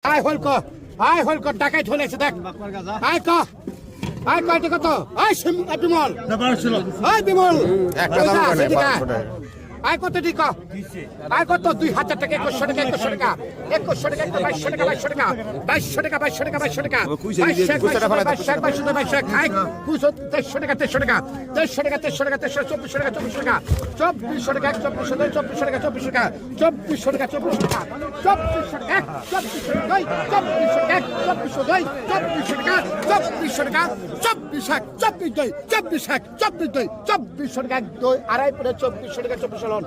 আয় হল কর আয় হল কর টাকায় চলেছে দেখ আয় ক আয় কয়টা কত আয় বিমল আয় বিমল আয় কত ঠিক আয় কত 2000 টাকা 2100 টাকা 2100 টাকা 2100 টাকা 2200 টাকা 2200 টাকা 2200 টাকা 2200 টাকা 2200 টাকা আয় 2300 টাকা 2300 টাকা 2300 টাকা 2400 টাকা 2400 টাকা 2400 টাকা 2400 টাকা 2400 টাকা 2400 টাকা 2400 টাকা 2400 টাকা 2400 টাকা 2400 টাকা 2400 টাকা আড়াই পরে 2400 টাকা 2400 লোন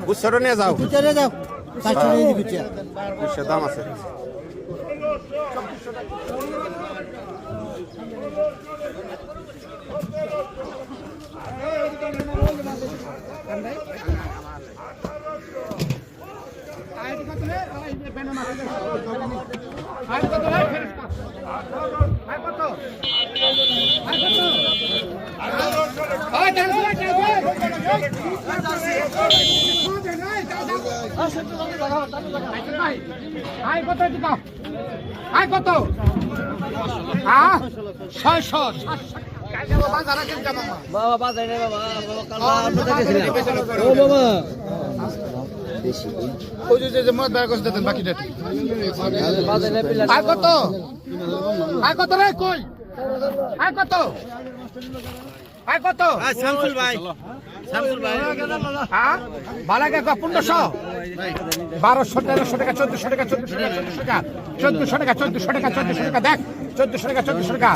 বুঝছো নিয়ে যাও দাম আছে আয় কত 600 বাবা বাজাই নাই বাবা কালা আপনাদের গেছিলাম ও বাবা বেশি ওই যে মত বার করতে দেন বাকিটা বাজাই নাই পিলা আয় কত রে কই আয় কত শামসুল ভাই হ্যাঁ বালাকে 1500 1200 1300 টাকা 1400 টাকা 1400 টাকা 1400 টাকা 1400 টাকা 1400 টাকা দেখ 1400 টাকা 1400 টাকা